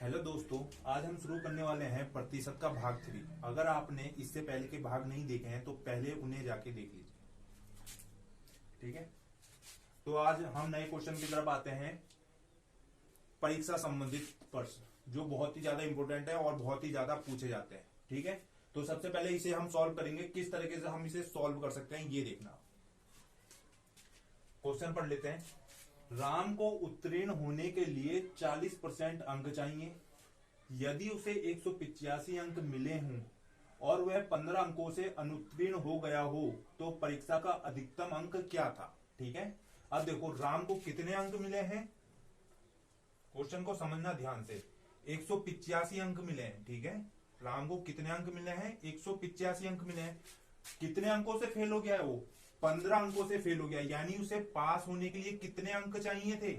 Hello दोस्तों, आज हम शुरू करने वाले हैं प्रतिशत का भाग 3। अगर आपने इससे पहले के भाग नहीं देखे हैं तो पहले उन्हें जाके देख लीजिए। ठीक है, तो आज हम नए क्वेश्चन की तरफ आते हैं। परीक्षा संबंधित प्रश्न जो बहुत ही ज्यादा इंपॉर्टेंट है और बहुत ही ज्यादा पूछे जाते हैं। ठीक है, तो सबसे पहले इसे हम सॉल्व करेंगे। किस तरीके से हम इसे सॉल्व कर सकते हैं ये देखना। क्वेश्चन पढ़ लेते हैं। राम को उत्तीर्ण होने के लिए 40% अंक चाहिए। यदि उसे 185 अंक मिले हों और वह 15 अंकों से अनुत्तीर्ण हो गया हो तो परीक्षा का अधिकतम अंक क्या था। ठीक है, अब देखो राम को कितने अंक मिले हैं, क्वेश्चन को समझना ध्यान से। 185 अंक मिले हैं। ठीक है, राम को कितने अंक मिले हैं, 185 अंक मिले हैं। कितने अंकों से फेल हो गया है वो, 15 अंकों से फेल हो गया। यानी उसे पास होने के लिए कितने अंक चाहिए थे,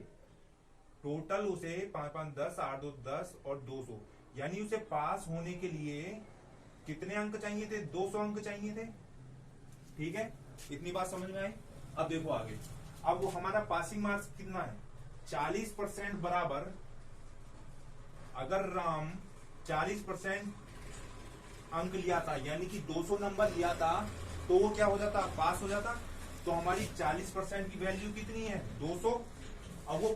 टोटल उसे 5 5 10 8 2 10 और 200। यानी उसे पास होने के लिए कितने अंक चाहिए थे, 200 अंक चाहिए थे। ठीक है, इतनी बात समझ में आई। अब देखो आगे। अब वो हमारा पासिंग मार्क्स कितना है, 40% बराबर। अगर राम 40% अंक लिया था यानी कि 200 नंबर लिया था तो वो क्या हो जाता, पास हो जाता। तो हमारी 40% की वैल्यू कितनी है, 200। अब वो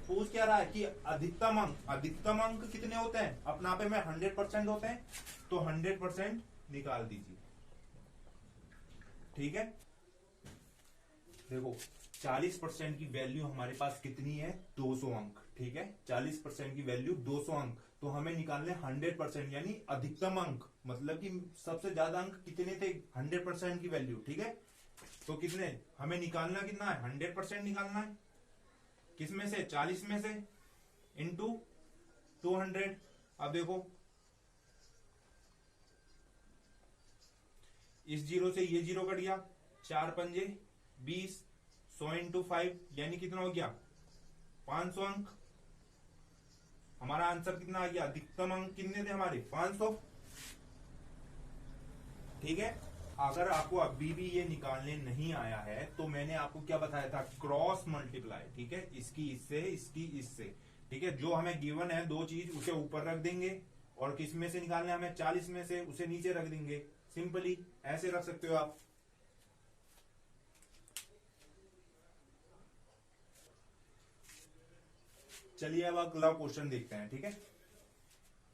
पूछ क्या रहा है कि अधिकतम अंक कितने होते हैं, अपना पे में 100% होते हैं। तो 100% निकाल दीजिए। ठीक है, देखो 40% की वैल्यू हमारे पास कितनी है, 200 अंक। ठीक है, 40% की वैल्यू 200 अंक। तो हमें निकालने 100% यानी अधिकतम अंक, मतलब कि सबसे ज्यादा अंक कितने थे, 100% की वैल्यू। ठीक है, तो कितने हमें निकालना, कितना है, 100% निकालना है। किसमें से, 40 में से, इंटू 200। अब देखो इस जीरो से ये जीरो कट गया, 4 पंजे 20, 100 इंटू 5 यानी कितना हो गया, 500 अंक। हमारा आंसर कितना आ गया, अधिकतम अंक कितने थे हमारे, 500। ठीक है, अगर आपको अभी भी ये निकालने नहीं आया है तो मैंने आपको क्या बताया था, क्रॉस मल्टीप्लाई। ठीक है, इसकी इससे, इसकी इससे। ठीक है, जो हमें गिवन है दो चीज उसे ऊपर रख देंगे और किस में से निकालने हमें, 40 में से, उसे नीचे रख देंगे। सिंपली ऐसे रख सकते हो आप। चलिए अब अगला क्वेश्चन देखते हैं। ठीक है,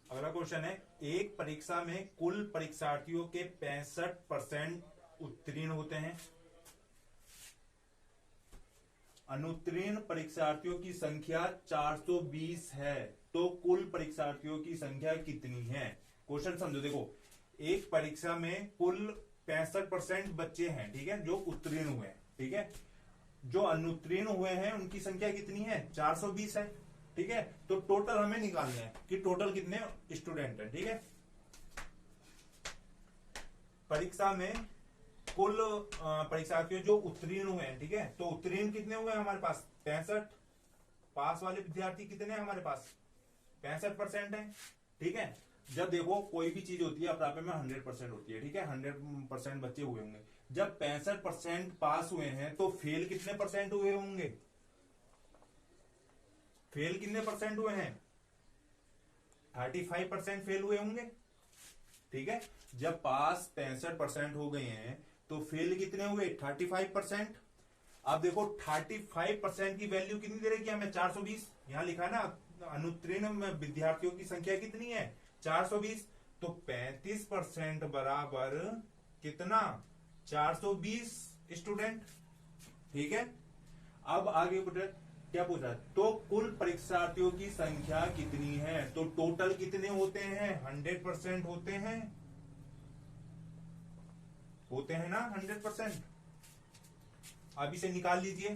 अगला क्वेश्चन है, एक परीक्षा में कुल परीक्षार्थियों के 65% उत्तीर्ण होते हैं। अनुत्तीर्ण परीक्षार्थियों की संख्या 420 है, तो कुल परीक्षार्थियों की संख्या कितनी है। क्वेश्चन समझो, देखो एक परीक्षा में कुल 65% बच्चे हैं, ठीक है, जो उत्तीर्ण हुए हैं। ठीक है, जो अनुत्तीर्ण हुए हैं उनकी संख्या कितनी है, 420 है। ठीक है, तो टोटल हमें निकालना है कि टोटल कितने स्टूडेंट हैं। ठीक है, परीक्षा में कुल परीक्षार्थियों जो उत्तीर्ण हुए हैं। ठीक है, तो उत्तीर्ण कितने हुए हैं हमारे पास, 65। पास वाले विद्यार्थी कितने हैं हमारे पास, 65% है। ठीक है, जब देखो कोई भी चीज होती है अपरापे में 100% होती है। ठीक है, 100% बच्चे हुए होंगे। जब 65% पास हुए हैं तो फेल कितने परसेंट हुए होंगे, फेल कितने परसेंट हुए हैं, 35% फेल हुए होंगे। ठीक है, जब पास 65% हो गए हैं तो फेल कितने हुए, 35%। अब देखो 35% की वैल्यू कितनी दे रही है हमें, 420। यहां लिखा है ना, अनुत्तीर्ण विद्यार्थियों की संख्या कितनी है, 420। तो 35% बराबर कितना, 420 स्टूडेंट। ठीक है, अब आगे क्या पूछा, तो कुल परीक्षार्थियों की संख्या कितनी है, तो टोटल कितने होते हैं, 100% होते हैं, ना 100%। अब इसे निकाल लीजिए।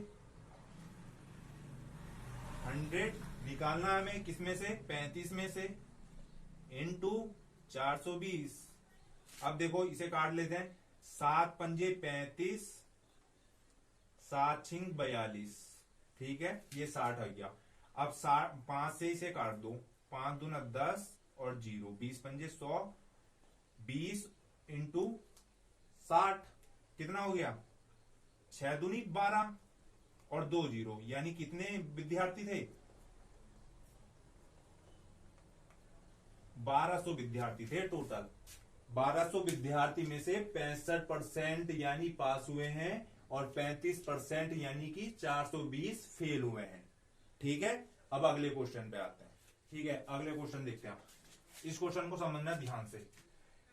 100 निकालना हमें किसमें से, 35 में से, इंटू 420। अब देखो इसे काट लेते हैं, 7 पंजे 35, 7 छिंग 42। ठीक है, ये 60 आ गया। अब 5 से इसे काट दो, 5 दूना 10 और 0, 20 पंजे 100, 20 इंटू 60 कितना हो गया, 6 दूनी 12 और 2 0, यानी कितने विद्यार्थी थे, 1200 विद्यार्थी थे टोटल। 1200 विद्यार्थी में से 65% यानी पास हुए हैं और 35% यानी कि 420 फेल हुए हैं। ठीक है, अब अगले क्वेश्चन पे आते हैं। ठीक है, अगले क्वेश्चन देखते हैं। इस क्वेश्चन को समझना ध्यान से।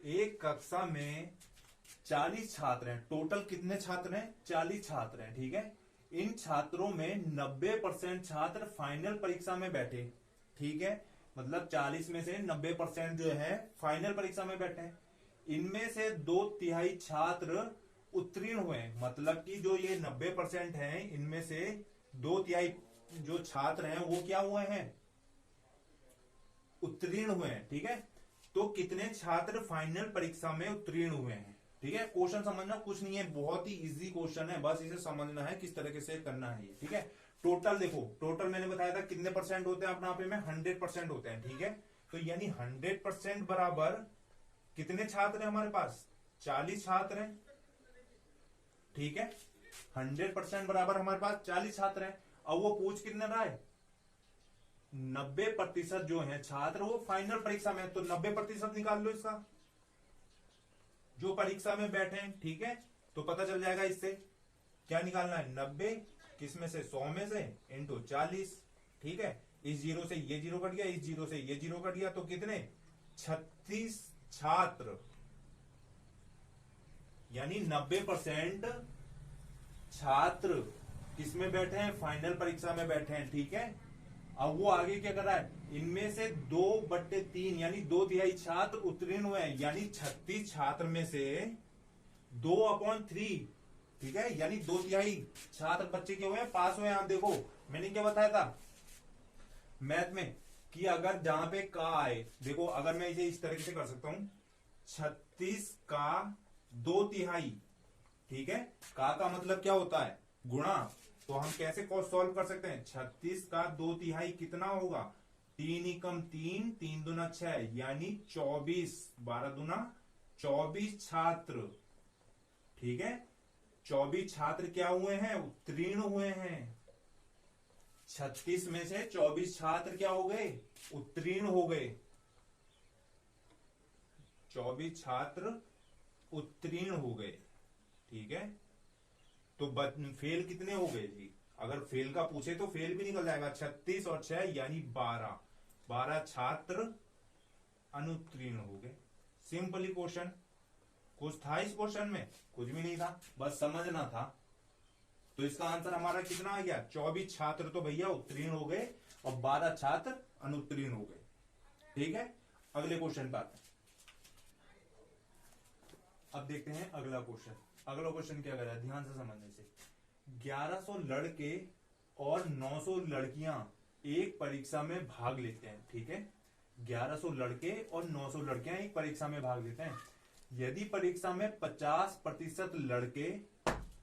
एक कक्षा में 40 छात्र हैं, टोटल कितने छात्र हैं? 40 छात्र हैं। ठीक है, इन छात्रों में 90% छात्र फाइनल परीक्षा में बैठे। ठीक है, मतलब 40 में से 90% जो है फाइनल परीक्षा में बैठे हैं। इनमें से 2/3 छात्र उत्तीर्ण हुए हैं, मतलब कि जो ये 90% हैं इनमें से 2/3 जो छात्र हैं वो क्या हुए हैं? उत्तीर्ण हुए हैं। ठीक है, तो कितने छात्र फाइनल परीक्षा में उत्तीर्ण हुए हैं? ठीक है, क्वेश्चन समझना कुछ नहीं है, बहुत ही इजी क्वेश्चन है, बस इसे समझना है किस तरीके से करना है ये। ठीक है, टोटल देखो, टोटल मैंने बताया था कितने परसेंट होते हैं अपना पे में 100% होते हैं। ठीक है, तो यानी 100% बराबर कितने छात्र हैं हमारे पास? 40 छात्र हैं। ठीक है, 100% बराबर हमारे पास 40 छात्र हैं। अब वो पूछ कितने रहा है? 90% जो है छात्र वो फाइनल परीक्षा में है, तो 90% निकाल लो इसका, जो परीक्षा में बैठे हैं। ठीक है, तो पता चल जाएगा इससे क्या निकालना है? 90 किस में से? 100 में से इंटू 40। ठीक है, इस जीरो से ये जीरो कट गया, इस जीरो से ये जीरो कट गया, तो कितने? 36 छात्र, यानी 90% छात्र किसमें बैठे हैं? फाइनल परीक्षा में बैठे हैं। ठीक है, अब वो आगे क्या कर रहा है? इनमें से 2/3 यानी 2/3 छात्र उत्तीर्ण हुए हैं, यानी 36 छात्र में से 2/3। ठीक है, यानी 2/3 छात्र बच्चे क्या हुए हैं? पास हुए हैं। आप देखो मैंने क्या बताया था मैथ में कि अगर जहां पे का आए, देखो अगर मैं इसे इस तरीके से कर सकता हूं, 36 का 2/3। ठीक है, का मतलब क्या होता है? गुणा। तो हम कैसे सॉल्व कर सकते हैं? 36 का 2/3 कितना होगा? 3 एकम 3, 3 दूना 6, यानी 24, 12 दूना 24 छात्र। ठीक है, 24 छात्र क्या हुए हैं? उत्तीर्ण हुए हैं। 36 में से 24 छात्र क्या हो गए? उत्तीर्ण हो गए। 24 छात्र उत्तीर्ण हो गए। ठीक है, तो फेल कितने हो गए जी? अगर फेल का पूछे तो फेल भी निकल जाएगा। 36 और 6 यानी 12 छात्र अनुत्तीर्ण हो गए। Simply question. कुछ था इस क्वेश्चन में? कुछ भी नहीं था, बस समझना था। तो इसका आंसर हमारा कितना आ गया? 24 छात्र तो भैया उत्तीर्ण हो गए और 12 छात्र अनुत्तीर्ण हो गए। ठीक है, अगले क्वेश्चन पर आते हैं। अब देखते हैं अगला क्वेश्चन। अगला क्वेश्चन क्या कर रहा है ध्यान से समझने से। 1100 लड़के और 900 लड़कियां एक परीक्षा में भाग लेते हैं। ठीक है, 1100 लड़के और 900 लड़कियां एक परीक्षा में भाग लेते हैं। यदि परीक्षा में 50% लड़के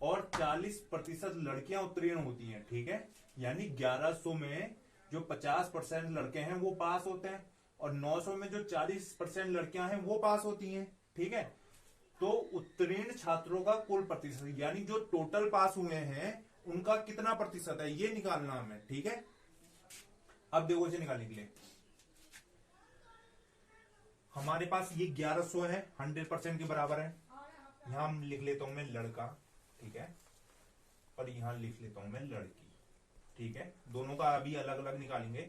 और 40% लड़कियां उत्तीर्ण होती हैं। ठीक है, यानी 1100 में जो 50% लड़के हैं वो पास होते हैं और 900 में जो 40% लड़कियां हैं वो पास होती हैं। ठीक है, तो उत्तीर्ण छात्रों का कुल प्रतिशत, यानी जो टोटल पास हुए हैं उनका कितना प्रतिशत है, ये निकालना हमें। ठीक है, अब देखो इसे निकालने के लिए हमारे पास ये 1100 है, 100% के बराबर है। यहां लिख लेता हूं मैं लड़का। ठीक है, और यहां लिख लेता हूं मैं लड़की। ठीक है, दोनों का अभी अलग अलग निकालेंगे।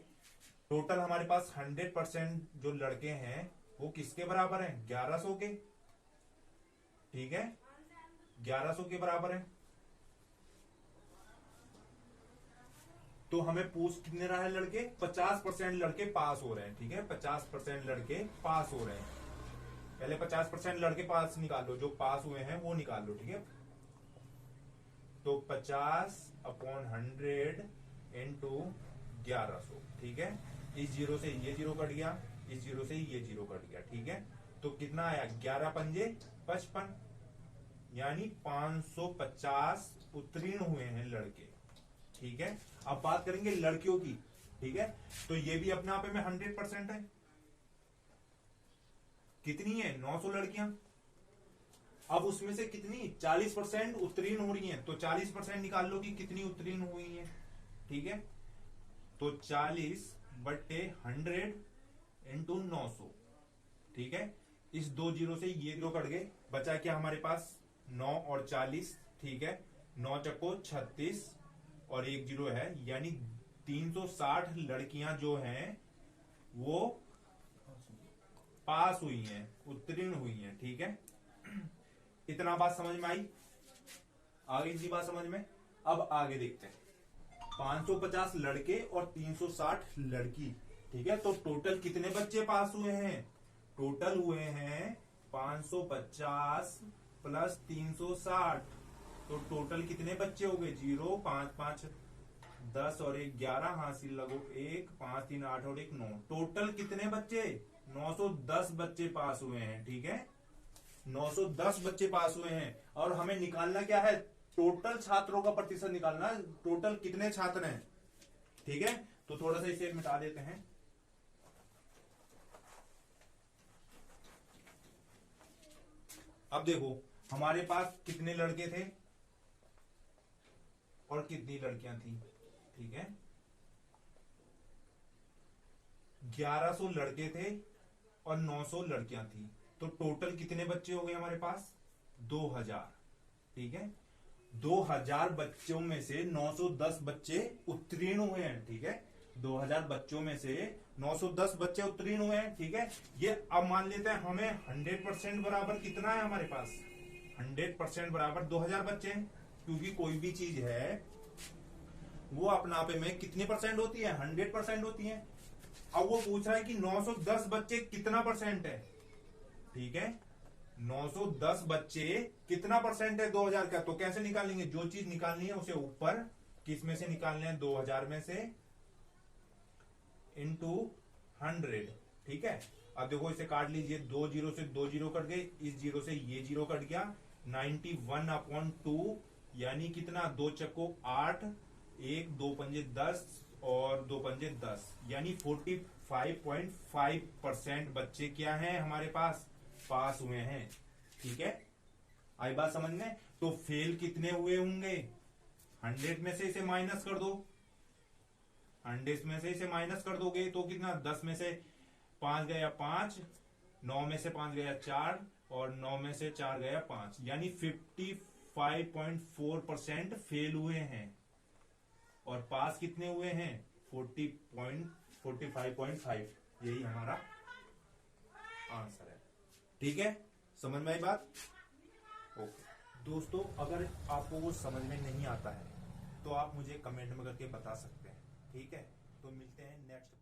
टोटल हमारे पास 100% जो लड़के हैं वो किसके बराबर है? 1100 के। ठीक है, 1100 के बराबर है। तो हमें पूछ कितने रहा है लड़के? 50% लड़के पास हो रहे हैं। ठीक है, 50% लड़के पास हो रहे हैं। पहले 50% लड़के पास निकाल लो, जो पास हुए हैं वो निकाल लो। ठीक है, तो 50/100 इंटू 1100। ठीक है, इस जीरो से ये जीरो कट गया, इस जीरो से ये जीरो कट गया। ठीक है, तो कितना आया? 11 पंजे 55, यानी 550 उत्तीर्ण हुए हैं लड़के। ठीक है, अब बात करेंगे लड़कियों की। ठीक है, तो ये भी अपने आप में 100% है। कितनी है? 900 लड़कियां। अब उसमें से कितनी? 40% उत्तीर्ण हो रही हैं, तो 40% निकाल लो कि कितनी उत्तीर्ण हुई हैं। ठीक है, तो 40/100 इंटू 900, ठीक है। इस 2 जीरो से ये 0 कट गए, बचा क्या हमारे पास 9 और 40, ठीक है। 9 चक्को 36 और 1 जीरो है, यानी 360 लड़कियां जो हैं वो पास हुई हैं, उत्तीर्ण हुई हैं, ठीक है। इतना बात समझ में आई, आगे इसी बात समझ में। अब आगे देखते हैं, 550 लड़के और 360 लड़की, ठीक है। तो टोटल कितने बच्चे पास हुए हैं? टोटल हुए हैं 550 प्लस 360, तो टोटल कितने बच्चे हो गए? 0, 5 5 10 और 1 11, हासिल लगो 1, 5 3 8 और 1 9। टोटल कितने बच्चे? 910 बच्चे पास हुए हैं, ठीक है। 910 बच्चे पास हुए हैं, और हमें निकालना क्या है? टोटल छात्रों का प्रतिशत निकालना है, टोटल कितने छात्र हैं, ठीक है। तो थोड़ा सा इसे मिटा देते हैं। अब देखो हमारे पास कितने लड़के थे और कितनी लड़कियां थी, ठीक है। 1100 लड़के थे और 900 लड़कियां थी, तो टोटल कितने बच्चे हो गए हमारे पास? 2000, ठीक है। 2000 बच्चों में से 910 बच्चे उत्तीर्ण हुए हैं, ठीक है। 2000 बच्चों में से 910 बच्चे उत्तीर्ण हुए हैं, ठीक है। ये अब मान लेते हैं हमें 100% बराबर कितना है हमारे पास? 100% बराबर 2000 बच्चे हैं, क्योंकि कोई भी चीज है वो अपने आप में कितने परसेंट होती है? 100% होती है। अब वो पूछ रहा है कि 910 बच्चे कितना परसेंट है, ठीक है। 910 बच्चे कितना परसेंट है 2000 का? तो कैसे निकालेंगे? जो चीज निकालनी है उसे ऊपर किस में से निकालने हैं? 2000 में से इंटू 100, ठीक है। अब देखो इसे काट लीजिए, 2 जीरो से 2 जीरो कट गए, इस जीरो से ये जीरो कट गया, 91/2, यानी कितना? 2 चक्को 8, 1 2 पंजे 10 और 2 पंजे 10, यानी 45.5% बच्चे क्या हैं हमारे पास? पास हुए हैं, ठीक है। आई बात समझ में? तो फेल कितने हुए होंगे? 100 में से इसे माइनस कर दो, 100 में से इसे माइनस कर दोगे तो कितना? 10 में से 5 गया 5, 9 में से 5 गया 4 और 9 में से 4 गया 5, यानी 55.4% फेल हुए हैं, और पास कितने हुए हैं? 45.5, यही हमारा आंसर है, ठीक है। समझ में आई बात? ओके दोस्तों, अगर आपको वो समझ में नहीं आता है तो आप मुझे कमेंट में करके बता सकते हैं, ठीक है। तो मिलते हैं नेक्स्ट